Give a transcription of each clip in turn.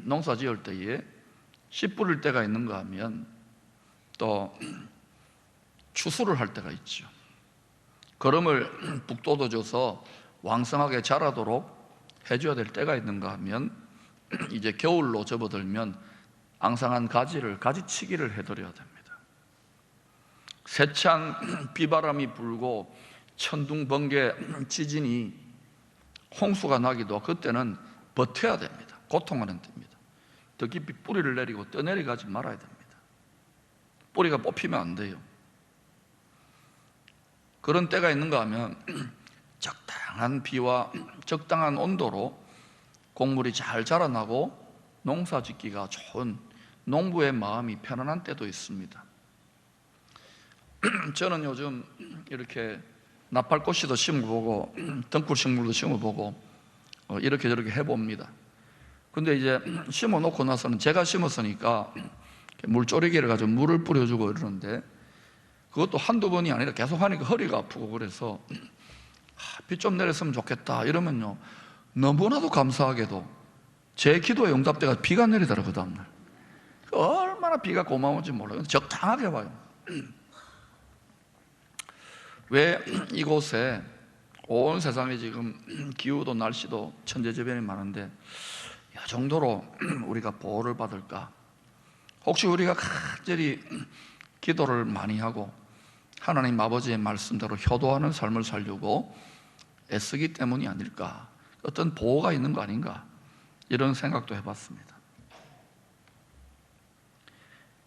농사 지을 때에 씨 뿌릴 때가 있는가 하면 또 추수를 할 때가 있죠. 거름을 북돋워줘서 왕성하게 자라도록 해줘야 될 때가 있는가 하면 이제 겨울로 접어들면 앙상한 가지치기를 해드려야 됩니다. 세찬 비바람이 불고 천둥 번개 지진이 홍수가 나기도 그때는 버텨야 됩니다. 고통하는 때입니다. 더 깊이 뿌리를 내리고 떠내려가지 말아야 됩니다. 뿌리가 뽑히면 안 돼요. 그런 때가 있는가 하면 적당한 비와 적당한 온도로 곡물이 잘 자라나고 농사 짓기가 좋은 농부의 마음이 편안한 때도 있습니다. 저는 요즘 이렇게 나팔꽃이도 심어보고 덩굴식물도 심어보고 이렇게 저렇게 해봅니다. 근데 이제 심어놓고 나서는 제가 심었으니까 물조리개를 가지고 물을 뿌려주고 이러는데 그것도 한두 번이 아니라 계속 하니까 허리가 아프고 그래서 비 좀 내렸으면 좋겠다 이러면요, 너무나도 감사하게도 제 기도에 응답돼가 비가 내리더라고요. 그 다음날 얼마나 비가 고마운지 몰라요. 적당하게 와요. 왜 이곳에 온 세상에 지금 기후도 날씨도 천재지변이 많은데 이 정도로 우리가 보호를 받을까? 혹시 우리가 간절히 기도를 많이 하고 하나님 아버지의 말씀대로 효도하는 삶을 살려고 애쓰기 때문이 아닐까? 어떤 보호가 있는 거 아닌가? 이런 생각도 해봤습니다.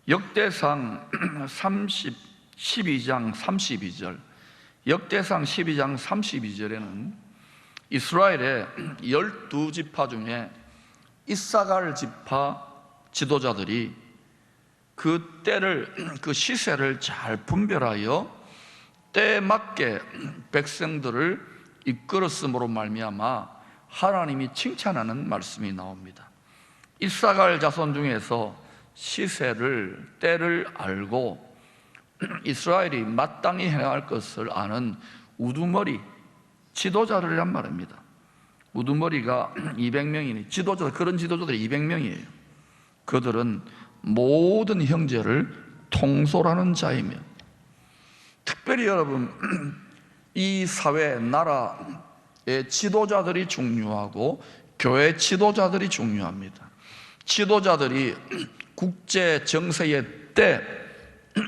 역대상 12장 32절, 역대상 12장 32절에는 이스라엘의 12지파 중에 이사갈 지파 지도자들이 그 때를, 그 시세를 잘 분별하여 때에 맞게 백성들을 이끌었음으로 말미암아 하나님이 칭찬하는 말씀이 나옵니다. 이사갈 자손 중에서 시세를, 때를 알고 이스라엘이 마땅히 행할 것을 아는 우두머리 지도자들이란 말입니다. 우두머리가 200명이니 그런 지도자들이 200명이에요. 그들은 모든 형제를 통솔하는 자이며, 특별히 여러분 이 사회, 나라의 지도자들이 중요하고 교회 지도자들이 중요합니다. 지도자들이 국제 정세의 때,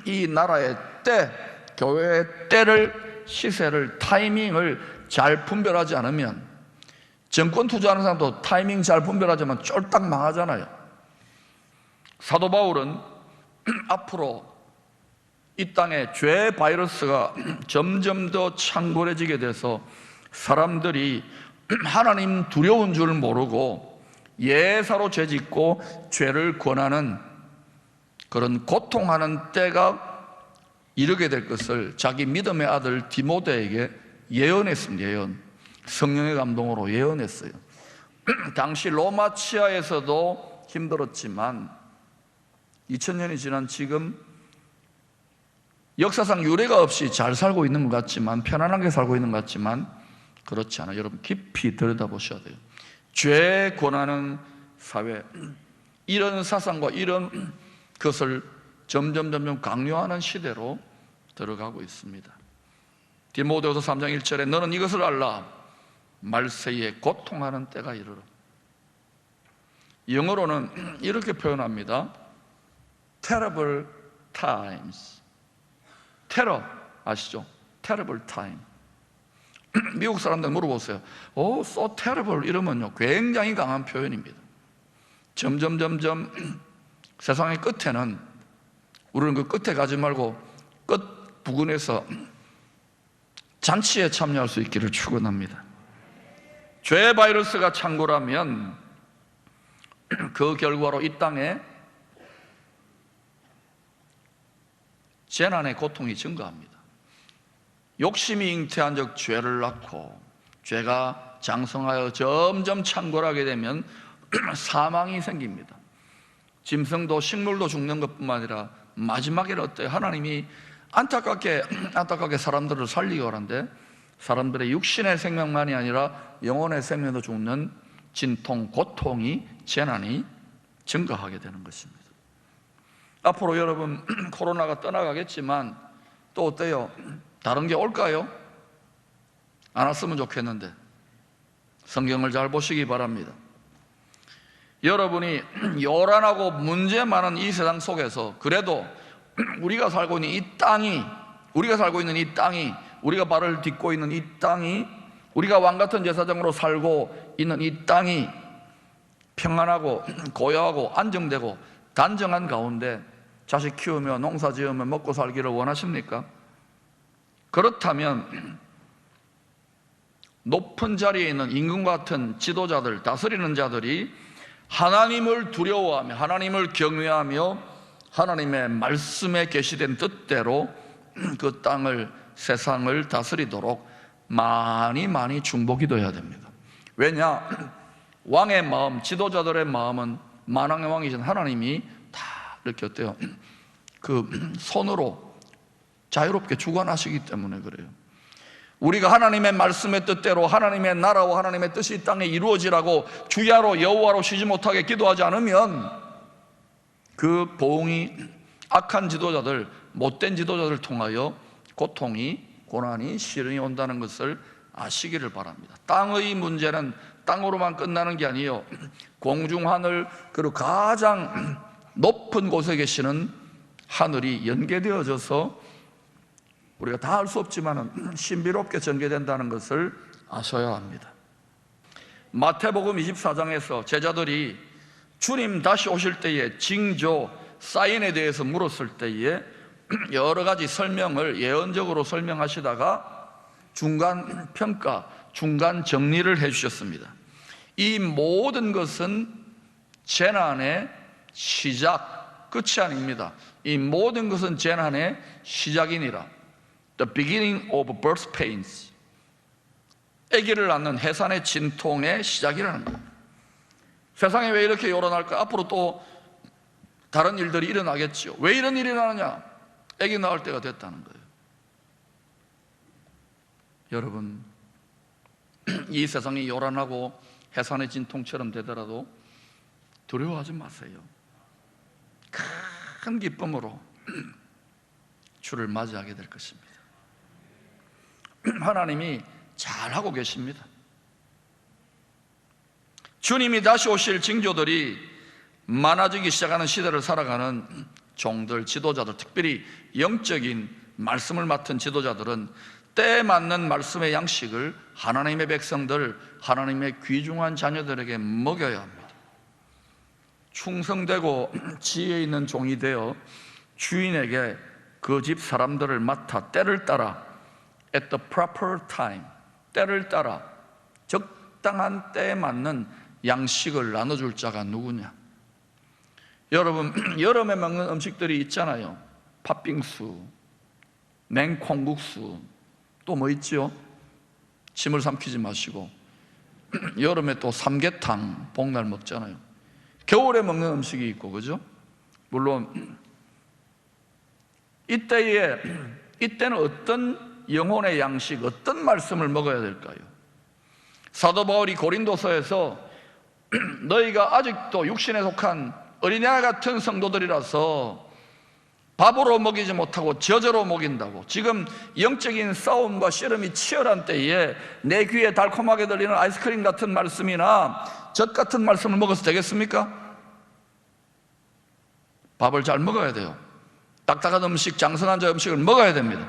이 나라의 때, 교회의 때를, 시세를, 타이밍을 잘 분별하지 않으면, 정권 투자하는 사람도 타이밍 잘 분별하자면 쫄딱 망하잖아요. 사도 바울은 앞으로 이 땅에 죄 바이러스가 점점 더 창궐해지게 돼서 사람들이 하나님 두려운 줄 모르고 예사로 죄짓고 죄를 권하는 그런 고통하는 때가 이르게 될 것을 자기 믿음의 아들 디모데에게 예언했습니다. 예언. 성령의 감동으로 예언했어요. 당시 로마 치하에서도 힘들었지만 2000년이 지난 지금 역사상 유례가 없이 잘 살고 있는 것 같지만, 편안하게 살고 있는 것 같지만 그렇지 않아요. 여러분 깊이 들여다보셔야 돼요. 죄 권하는 사회, 이런 사상과 이런 것을 점점 강요하는 시대로 들어가고 있습니다. 디모데후서 3장 1절에 너는 이것을 알라, 말세에 고통하는 때가 이르러. 영어로는 이렇게 표현합니다. Terrible times. 테러 아시죠? Terrible time. 미국 사람들 물어보세요. so terrible 이러면요, 굉장히 강한 표현입니다. 점점 세상의 끝에는 우리는 그 끝에 가지 말고 끝 부근에서 잔치에 참여할 수 있기를 축원합니다. 죄 바이러스가 창궐하면 그 결과로 이 땅에 재난의 고통이 증가합니다. 욕심이 잉태한 적 죄를 낳고 죄가 장성하여 점점 창궐하게 되면 사망이 생깁니다. 짐승도 식물도 죽는 것뿐만 아니라 마지막에는 어때요? 하나님이 안타깝게 사람들을 살리고 하는데 사람들의 육신의 생명만이 아니라 영혼의 생명도 죽는 진통, 고통이, 재난이 증가하게 되는 것입니다. 앞으로 여러분 코로나가 떠나가겠지만 또 어때요? 다른 게 올까요? 안 왔으면 좋겠는데 성경을 잘 보시기 바랍니다. 여러분이 요란하고 문제 많은 이 세상 속에서 그래도 우리가 살고 있는 이 땅이, 우리가 발을 딛고 있는 이 땅이, 우리가 왕같은 제사장으로 살고 있는 이 땅이 평안하고 고요하고 안정되고 단정한 가운데 자식 키우며 농사 지으며 먹고 살기를 원하십니까? 그렇다면 높은 자리에 있는 임금 같은 지도자들, 다스리는 자들이 하나님을 두려워하며 하나님을 경외하며 하나님의 말씀에 계시된 뜻대로 그 땅을, 세상을 다스리도록 많이 중보 기도해야 됩니다. 왜냐? 왕의 마음, 지도자들의 마음은 만왕의 왕이신 하나님이 다 이렇게 어때요? 그 손으로 자유롭게 주관하시기 때문에 그래요. 우리가 하나님의 말씀의 뜻대로 하나님의 나라와 하나님의 뜻이 이 땅에 이루어지라고 주야로 여호와로 쉬지 못하게 기도하지 않으면 그 보응이 악한 지도자들, 못된 지도자들 통하여 고통이, 고난이, 시련이 온다는 것을 아시기를 바랍니다. 땅의 문제는 땅으로만 끝나는 게 아니에요. 공중하늘, 그리고 가장 높은 곳에 계시는 하늘이 연계되어져서 우리가 다 알 수 없지만 신비롭게 전개된다는 것을 아셔야 합니다. 마태복음 24장에서 제자들이 주님 다시 오실 때의 징조, 사인에 대해서 물었을 때에 여러 가지 설명을 예언적으로 설명하시다가 중간 평가, 중간 정리를 해주셨습니다. 이 모든 것은 재난의 시작, 끝이 아닙니다. 이 모든 것은 재난의 시작이니라. The beginning of birth pains. 아기를 낳는 해산의 진통의 시작이라는 거예요. 세상에 왜 이렇게 요란할까? 앞으로 또 다른 일들이 일어나겠죠. 왜 이런 일이 일어나느냐? 아기 낳을 때가 됐다는 거예요. 여러분, 이 세상이 요란하고 해산의 진통처럼 되더라도 두려워하지 마세요. 큰 기쁨으로 주를 맞이하게 될 것입니다. 하나님이 잘하고 계십니다. 주님이 다시 오실 징조들이 많아지기 시작하는 시대를 살아가는 종들, 지도자들, 특별히 영적인 말씀을 맡은 지도자들은 때에 맞는 말씀의 양식을 하나님의 백성들, 하나님의 귀중한 자녀들에게 먹여야 합니다. 충성되고 지혜 있는 종이 되어 주인에게 그 집 사람들을 맡아 때를 따라 at the proper time, 때를 따라 적당한 때에 맞는 양식을 나눠줄 자가 누구냐? 여러분, 여름에 먹는 음식들이 있잖아요. 팥빙수, 냉콩국수, 또 뭐 있죠? 침을 삼키지 마시고 여름에 또 삼계탕 복날 먹잖아요. 겨울에 먹는 음식이 있고, 그죠? 물론 이때는 어떤 영혼의 양식, 어떤 말씀을 먹어야 될까요? 사도 바울이 고린도서에서 너희가 아직도 육신에 속한 어린애 같은 성도들이라서 밥으로 먹이지 못하고 저저로 먹인다고, 지금 영적인 싸움과 씨름이 치열한 때에 내 귀에 달콤하게 들리는 아이스크림 같은 말씀이나 젖 같은 말씀을 먹어서 되겠습니까? 밥을 잘 먹어야 돼요. 딱딱한 음식, 장성한 자 음식을 먹어야 됩니다.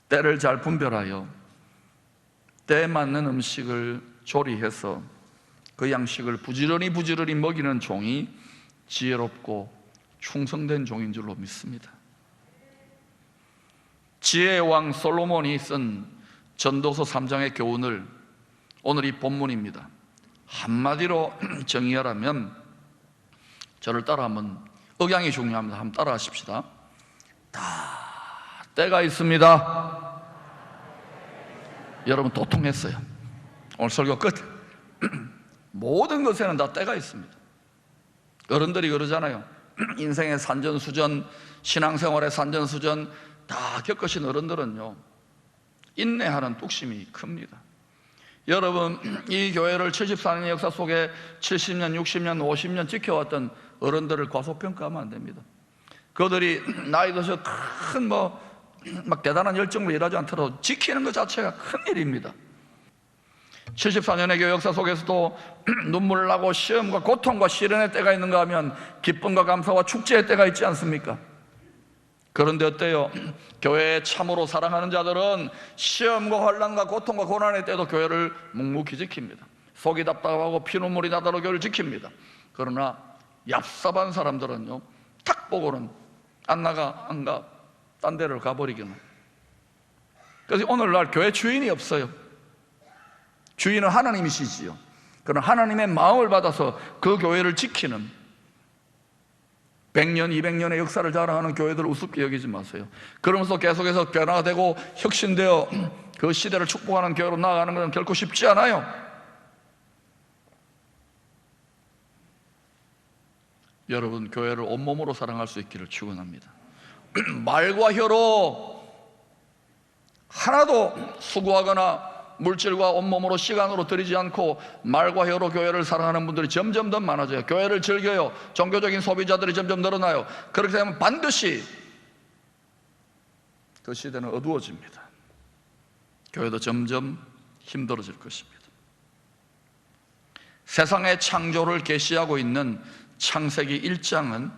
때를 잘 분별하여 때에 맞는 음식을 조리해서 그 양식을 부지런히 먹이는 종이 지혜롭고 충성된 종인 줄로 믿습니다. 지혜의 왕 솔로몬이 쓴 전도서 3장의 교훈을 오늘 이 본문입니다. 한마디로 정의하라면, 저를 따라하면 억양이 중요합니다. 한번 따라 하십시다. 다 때가 있습니다. 여러분, 도통했어요. 오늘 설교 끝. 모든 것에는 다 때가 있습니다. 어른들이 그러잖아요. 인생의 산전수전, 신앙생활의 산전수전 다 겪으신 어른들은요, 인내하는 뚝심이 큽니다. 여러분, 이 교회를 74년의 역사 속에 70년, 60년, 50년 지켜왔던 어른들을 과소평가하면 안 됩니다. 그들이 나이 드셔 큰 막 대단한 열정으로 일하지 않더라도 지키는 것 자체가 큰 일입니다. 74년의 교회 역사 속에서도 눈물 나고 시험과 고통과 시련의 때가 있는가 하면 기쁨과 감사와 축제의 때가 있지 않습니까? 그런데 어때요? 교회에 참으로 사랑하는 자들은 시험과 환난과 고통과 고난의 때도 교회를 묵묵히 지킵니다. 속이 답답하고 피눈물이 나도록 교회를 지킵니다. 그러나 얍삽한 사람들은요, 탁 보고는 안 가, 딴 데를 가버리기는. 그래서 오늘날 교회 주인이 없어요. 주인은 하나님이시지요. 그러나 하나님의 마음을 받아서 그 교회를 지키는 100년, 200년의 역사를 자랑하는 교회들을 우습게 여기지 마세요. 그러면서 계속해서 변화되고 혁신되어 그 시대를 축복하는 교회로 나아가는 것은 결코 쉽지 않아요. 여러분, 교회를 온몸으로 사랑할 수 있기를 축원합니다. 말과 혀로 하나도 수고하거나 물질과 온몸으로 시간으로 들이지 않고 말과 혀로 교회를 사랑하는 분들이 점점 더 많아져요. 교회를 즐겨요. 종교적인 소비자들이 점점 늘어나요. 그렇게 되면 반드시 그 시대는 어두워집니다. 교회도 점점 힘들어질 것입니다. 세상의 창조를 계시하고 있는 창세기 1장은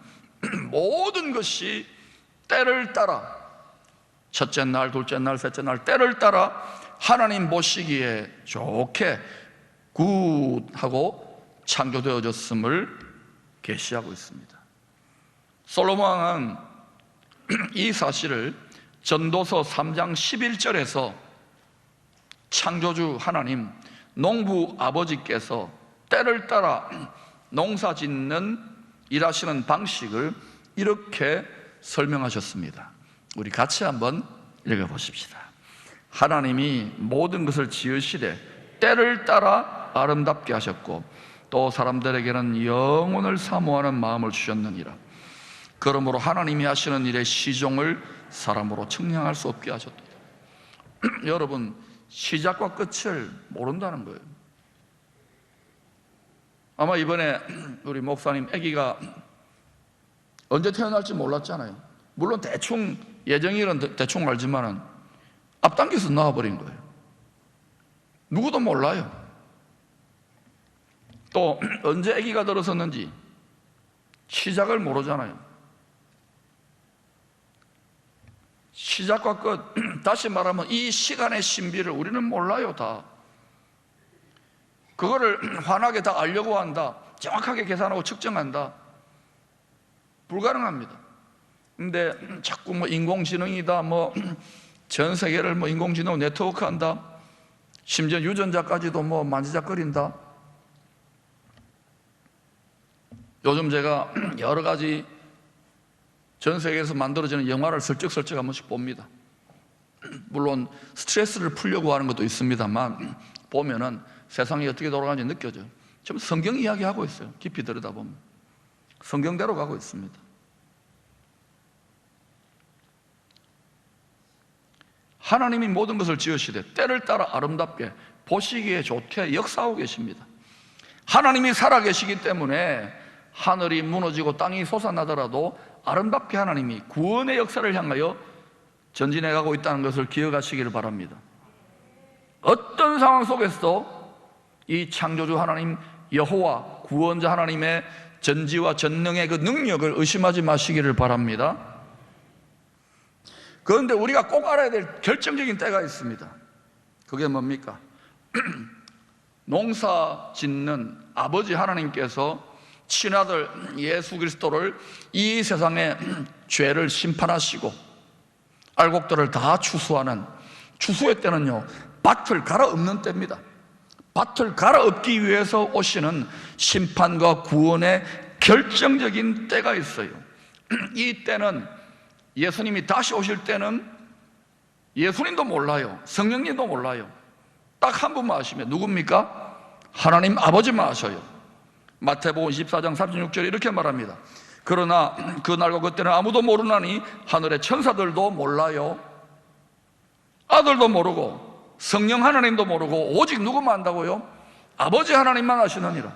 모든 것이 때를 따라, 첫째 날, 둘째 날, 셋째 날 때를 따라 하나님 보시기에 좋게 굿하고 창조되어졌음을 계시하고 있습니다. 솔로몬 왕은 이 사실을 전도서 3장 11절에서 창조주 하나님, 농부 아버지께서 때를 따라 농사 짓는 일하시는 방식을 이렇게 설명하셨습니다. 우리 같이 한번 읽어보십시다. 하나님이 모든 것을 지으시되 때를 따라 아름답게 하셨고 또 사람들에게는 영혼을 사모하는 마음을 주셨느니라. 그러므로 하나님이 하시는 일의 시종을 사람으로 측량할 수 없게 하셨도다. 여러분, 시작과 끝을 모른다는 거예요. 아마 이번에 우리 목사님 아기가 언제 태어날지 몰랐잖아요. 물론 대충 예정일은 대충 알지만은 앞당겨서 나와버린 거예요. 누구도 몰라요. 또 언제 아기가 들어섰는지 시작을 모르잖아요. 시작과 끝, 다시 말하면 이 시간의 신비를 우리는 몰라요. 다 그거를 환하게 다 알려고 한다, 정확하게 계산하고 측정한다, 불가능합니다. 근데 자꾸 인공지능이다, 전 세계를 인공지능 네트워크 한다, 심지어 유전자까지도 만지작거린다. 요즘 제가 여러 가지 전 세계에서 만들어지는 영화를 슬쩍슬쩍 한 번씩 봅니다. 물론 스트레스를 풀려고 하는 것도 있습니다만 보면은 세상이 어떻게 돌아가는지 느껴져요. 지금 성경 이야기하고 있어요. 깊이 들여다보면 성경대로 가고 있습니다. 하나님이 모든 것을 지으시되 때를 따라 아름답게 보시기에 좋게 역사하고 계십니다. 하나님이 살아계시기 때문에 하늘이 무너지고 땅이 솟아나더라도 아름답게 하나님이 구원의 역사를 향하여 전진해 가고 있다는 것을 기억하시기를 바랍니다. 어떤 상황 속에서도 이 창조주 하나님 여호와 구원자 하나님의 전지와 전능의 그 능력을 의심하지 마시기를 바랍니다. 그런데 우리가 꼭 알아야 될 결정적인 때가 있습니다. 그게 뭡니까? 농사 짓는 아버지 하나님께서 친아들 예수 그리스도를 이 세상의 죄를 심판하시고 알곡들을 다 추수하는 추수의 때는요, 밭을 갈아엎는 때입니다. 밭을 갈아엎기 위해서 오시는 심판과 구원의 결정적인 때가 있어요. 이 때는 예수님이 다시 오실 때는 예수님도 몰라요. 성령님도 몰라요. 딱 한 분만 아시면 누굽니까? 하나님 아버지만 아셔요. 마태복음 24장 36절에 이렇게 말합니다. 그러나 그날과 그때는 아무도 모르나니 하늘의 천사들도 몰라요. 아들도 모르고 성령 하나님도 모르고 오직 누구만 안다고요? 아버지 하나님만 아시느니라.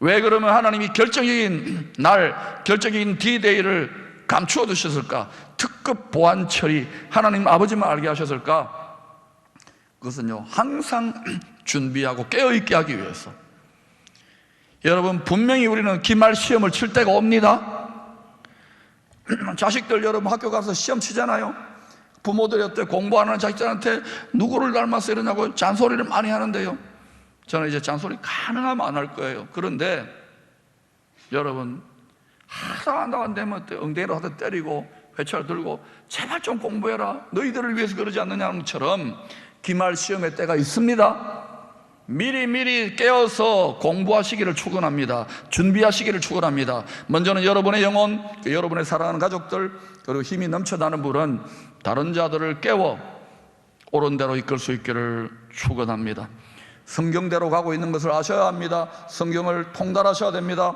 왜 그러면 하나님이 결정적인 날, 결정적인 D-Day를 감추어 두셨을까? 특급 보안 처리, 하나님 아버지만 알게 하셨을까? 그것은요, 항상 준비하고 깨어있게 하기 위해서. 여러분, 분명히 우리는 기말 시험을 칠 때가 옵니다. 자식들 여러분 학교 가서 시험 치잖아요. 부모들이 어때? 공부하는 자식들한테 누구를 닮아서 이러냐고 잔소리를 많이 하는데요, 저는 이제 잔소리 가능하면 안 할 거예요. 그런데 여러분, 하다 안 되면 엉덩이로 하다 때리고 회초를 들고 제발 좀 공부해라, 너희들을 위해서 그러지 않느냐는 것처럼 기말 시험의 때가 있습니다. 미리 깨어서 공부하시기를 축원합니다. 준비하시기를 축원합니다. 먼저는 여러분의 영혼, 여러분의 사랑하는 가족들, 그리고 힘이 넘쳐나는 분은 다른 자들을 깨워 옳은 대로 이끌 수 있기를 축원합니다. 성경대로 가고 있는 것을 아셔야 합니다. 성경을 통달하셔야 됩니다.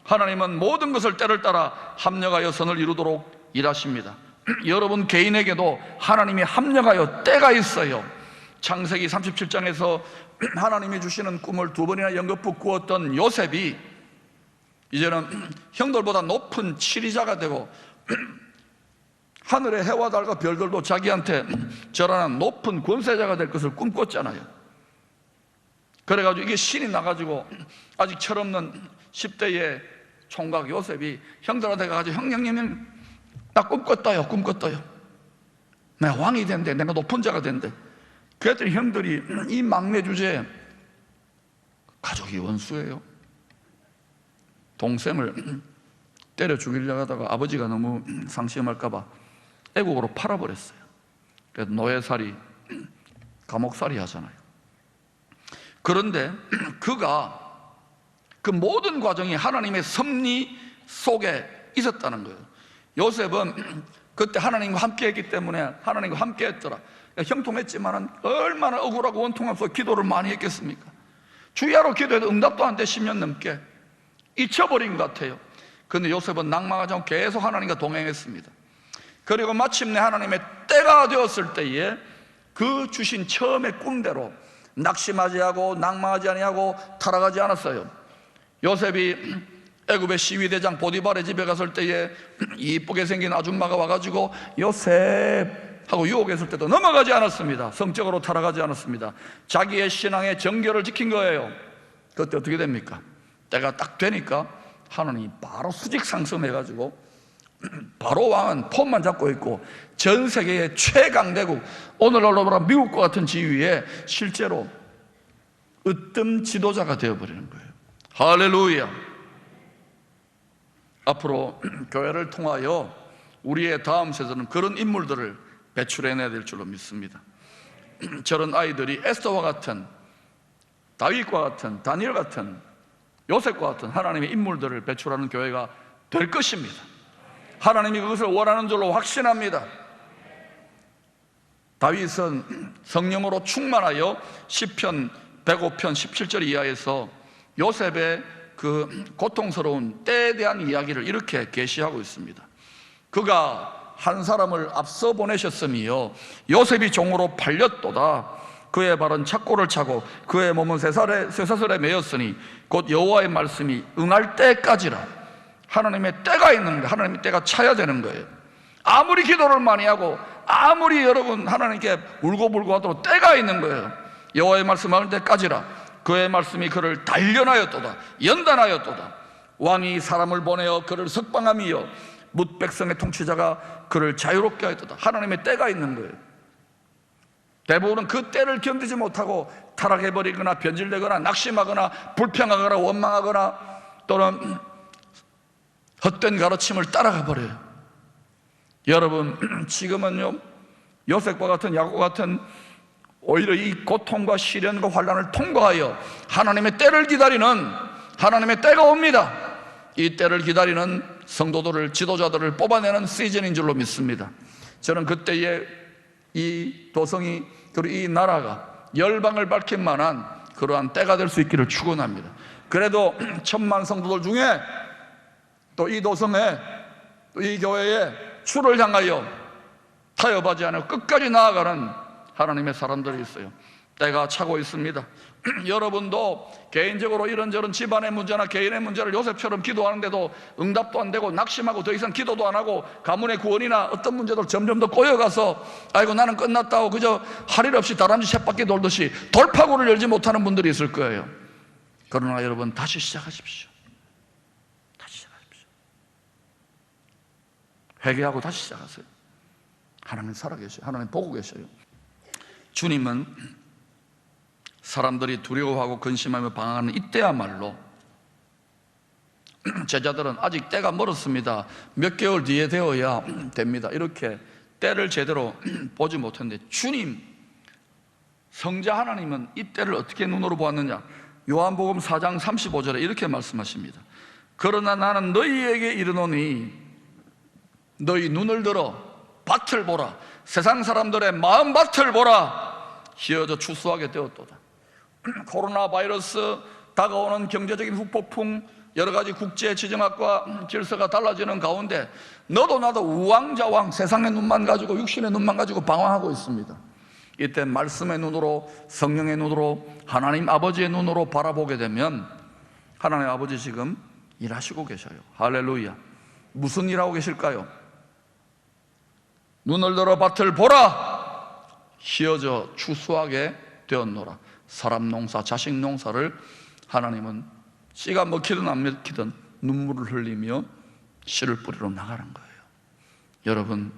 하나님은 모든 것을 때를 따라 합력하여 선을 이루도록 일하십니다. 여러분 개인에게도 하나님이 합력하여 때가 있어요. 창세기 37장에서 하나님이 주시는 꿈을 2번이나 연거푸 꾸었던 요셉이 이제는 형들보다 높은 치리자가 되고 하늘의 해와 달과 별들도 자기한테 절하는 높은 권세자가 될 것을 꿈꿨잖아요. 그래가지고 이게 신이 나가지고 아직 철없는 10대의 총각 요셉이 형들한테 가가지고 형님 나 꿈꿨다요. 내가 왕이 된대, 내가 높은 자가 된대. 그랬더니 형들이 이 막내 주제에 가족이 원수예요. 동생을 때려 죽이려고 하다가 아버지가 너무 상심할까봐 애국으로 팔아버렸어요. 그래서 노예살이, 감옥살이 하잖아요. 그런데 그가 그 모든 과정이 하나님의 섭리 속에 있었다는 거예요. 요셉은 그때 하나님과 함께 했기 때문에 하나님과 함께 했더라. 형통했지만 얼마나 억울하고 원통하면서 기도를 많이 했겠습니까? 주야로 기도해도 응답도 안 돼 10년 넘게 잊혀버린 것 같아요. 그런데 요셉은 낭망하지 않고 계속 하나님과 동행했습니다. 그리고 마침내 하나님의 때가 되었을 때에 그 주신 처음의 꿈대로 낙심하지 하고 낭망하지 아니하고 타락하지 않았어요. 요셉이 애굽의 시위대장 보디발의 집에 갔을 때에 이쁘게 생긴 아줌마가 와가지고 요셉 하고 유혹했을 때도 넘어가지 않았습니다. 성적으로 타락하지 않았습니다. 자기의 신앙의 정결을 지킨 거예요. 그때 어떻게 됩니까? 때가 딱 되니까 하나님이 바로 수직 상승해가지고 바로 왕은 폰만 잡고 있고 전 세계의 최강대국, 오늘날로 말하면 미국과 같은 지위에 실제로 으뜸 지도자가 되어버리는 거예요. 할렐루야. 앞으로 교회를 통하여 우리의 다음 세대는 그런 인물들을 배출해내야 될 줄로 믿습니다. 저런 아이들이 에스더와 같은, 다윗과 같은, 다니엘 같은, 요셉과 같은 하나님의 인물들을 배출하는 교회가 될 것입니다. 하나님이 그것을 원하는 줄로 확신합니다. 다윗은 성령으로 충만하여 시편 105편 17절 이하에서 요셉의 그 고통스러운 때에 대한 이야기를 이렇게 계시하고 있습니다. 그가 한 사람을 앞서 보내셨으며 요셉이 종으로 팔렸도다. 그의 발은 착고를 차고 그의 몸은 쇠사슬에 매였으니 곧 여호와의 말씀이 응할 때까지라. 하나님의 때가 있는 거예요. 하나님의 때가 차야 되는 거예요. 아무리 기도를 많이 하고 아무리 여러분 하나님께 울고불고 하도록 때가 있는 거예요. 여호와의 말씀 할 때까지라. 그의 말씀이 그를 단련하였도다. 연단하였도다. 왕이 사람을 보내어 그를 석방함이요 뭇 백성의 통치자가 그를 자유롭게 하였도다. 하나님의 때가 있는 거예요. 대부분은 그 때를 견디지 못하고 타락해버리거나 변질되거나 낙심하거나 불평하거나 원망하거나 또는 헛된 가르침을 따라가 버려요. 여러분 지금은요 요셉과 같은 야곱과 같은 오히려 이 고통과 시련과 환난을 통과하여 하나님의 때를 기다리는, 하나님의 때가 옵니다. 이 때를 기다리는 성도들을, 지도자들을 뽑아내는 시즌인 줄로 믿습니다. 저는 그때에 이 도성이, 그리고 이 나라가 열방을 밝힐 만한 그러한 때가 될 수 있기를 축원합니다. 그래도 1000만 성도들 중에 또 이 도성에, 또 이 교회에 주를 향하여 타협하지 않고 끝까지 나아가는 하나님의 사람들이 있어요. 때가 차고 있습니다. 여러분도 개인적으로 이런저런 집안의 문제나 개인의 문제를 요셉처럼 기도하는데도 응답도 안 되고 낙심하고 더 이상 기도도 안 하고 가문의 구원이나 어떤 문제도 점점 더 꼬여가서 아이고 나는 끝났다고 그저 할 일 없이 다람쥐 쳇바퀴 돌듯이 돌파구를 열지 못하는 분들이 있을 거예요. 그러나 여러분 다시 시작하십시오. 다시 시작하십시오. 회개하고 다시 시작하세요. 하나님 살아계셔요. 하나님 보고 계셔요. 주님은 사람들이 두려워하고 근심하며 방황하는 이때야말로 제자들은 아직 때가 멀었습니다, 몇 개월 뒤에 되어야 됩니다, 이렇게 때를 제대로 보지 못했는데 주님, 성자 하나님은 이 때를 어떻게 눈으로 보았느냐? 요한복음 4장 35절에 이렇게 말씀하십니다. 그러나 나는 너희에게 이르노니 너희 눈을 들어 밭을 보라. 세상 사람들의 마음밭을 보라. 휘어져 추수하게 되었도다. 코로나 바이러스, 다가오는 경제적인 후폭풍, 여러 가지 국제 지정학과 질서가 달라지는 가운데 너도 나도 우왕좌왕 세상의 눈만 가지고, 육신의 눈만 가지고 방황하고 있습니다. 이때 말씀의 눈으로, 성령의 눈으로, 하나님 아버지의 눈으로 바라보게 되면 하나님 아버지 지금 일하시고 계셔요. 할렐루야. 무슨 일하고 계실까요? 눈을 들어 밭을 보라. 휘어져 추수하게 되었노라. 사람 농사, 자식 농사를 하나님은 씨가 먹히든 안 먹히든 눈물을 흘리며 씨를 뿌리러 나가는 거예요. 여러분,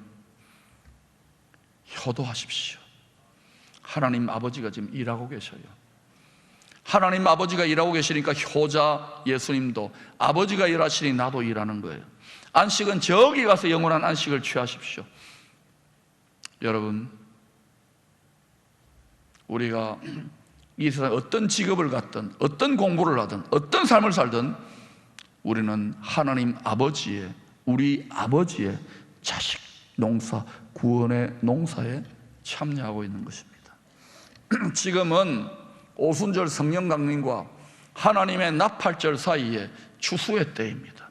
효도하십시오. 하나님 아버지가 지금 일하고 계셔요. 하나님 아버지가 일하고 계시니까 효자 예수님도 아버지가 일하시니 나도 일하는 거예요. 안식은 저기 가서 영원한 안식을 취하십시오. 여러분, 우리가 이 세상에 어떤 직업을 갖든, 어떤 공부를 하든, 어떤 삶을 살든 우리는 하나님 아버지의, 우리 아버지의 자식 농사, 구원의 농사에 참여하고 있는 것입니다. 지금은 오순절 성령 강림과 하나님의 나팔절 사이에 추수의 때입니다.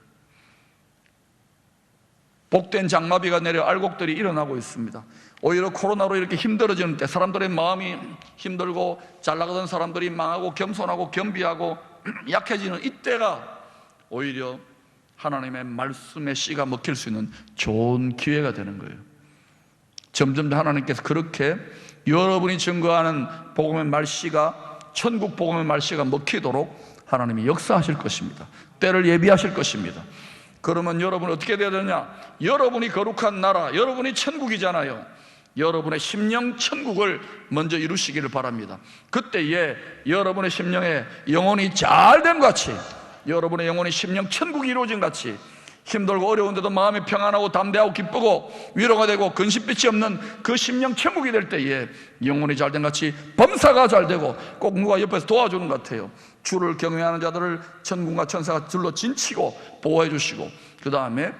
복된 장마비가 내려 알곡들이 일어나고 있습니다. 오히려 코로나로 이렇게 힘들어지는 때, 사람들의 마음이 힘들고 잘 나가던 사람들이 망하고 겸손하고 겸비하고 약해지는 이때가 오히려 하나님의 말씀의 씨가 먹힐 수 있는 좋은 기회가 되는 거예요. 점점 하나님께서 그렇게 여러분이 증거하는 복음의 말씨가, 천국 복음의 말씨가 먹히도록 하나님이 역사하실 것입니다. 때를 예비하실 것입니다. 그러면 여러분은 어떻게 되어야 되냐? 여러분이 거룩한 나라, 여러분이 천국이잖아요. 여러분의 심령 천국을 먼저 이루시기를 바랍니다. 그때에 여러분의 심령에 영혼이 잘됨 같이, 여러분의 영혼이 심령 천국이 이루어진 같이 힘들고 어려운데도 마음이 평안하고 담대하고 기쁘고 위로가 되고 근심빛이 없는 그 심령 천국이 될 때에 영혼이 잘된 같이 범사가 잘되고 꼭 누가 옆에서 도와주는 것 같아요. 주를 경외하는 자들을 천군과 천사가 들로 진치고 보호해 주시고, 그 다음에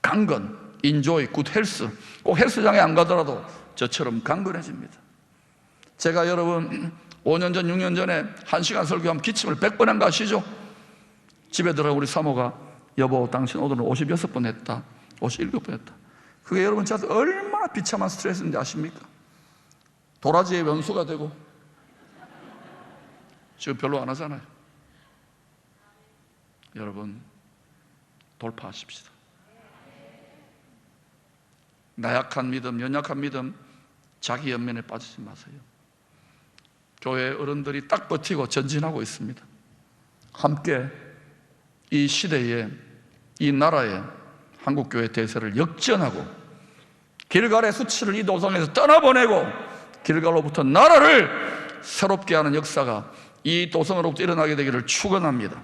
강건, 인조이, 굿 헬스, 꼭 헬스장에 안 가더라도 저처럼 강건해집니다. 제가 여러분 5년 전, 6년 전에 1시간 설교하면 기침을 100번 한 거 아시죠? 집에 들어가 우리 사모가 여보 당신 오늘은 56번 했다, 57번 했다. 그게 여러분 저한테 얼마나 비참한 스트레스인지 아십니까? 도라지의 원수가 되고 지금 별로 안 하잖아요. 여러분 돌파하십시다. 나약한 믿음, 연약한 믿음, 자기 연면에 빠지지 마세요. 교회 어른들이 딱 버티고 전진하고 있습니다. 함께 이 시대에, 이 나라에 한국교회 대세를 역전하고 길갈의 수치를 이 도성에서 떠나보내고 길갈로부터 나라를 새롭게 하는 역사가 이 도성으로부터 일어나게 되기를 축원합니다.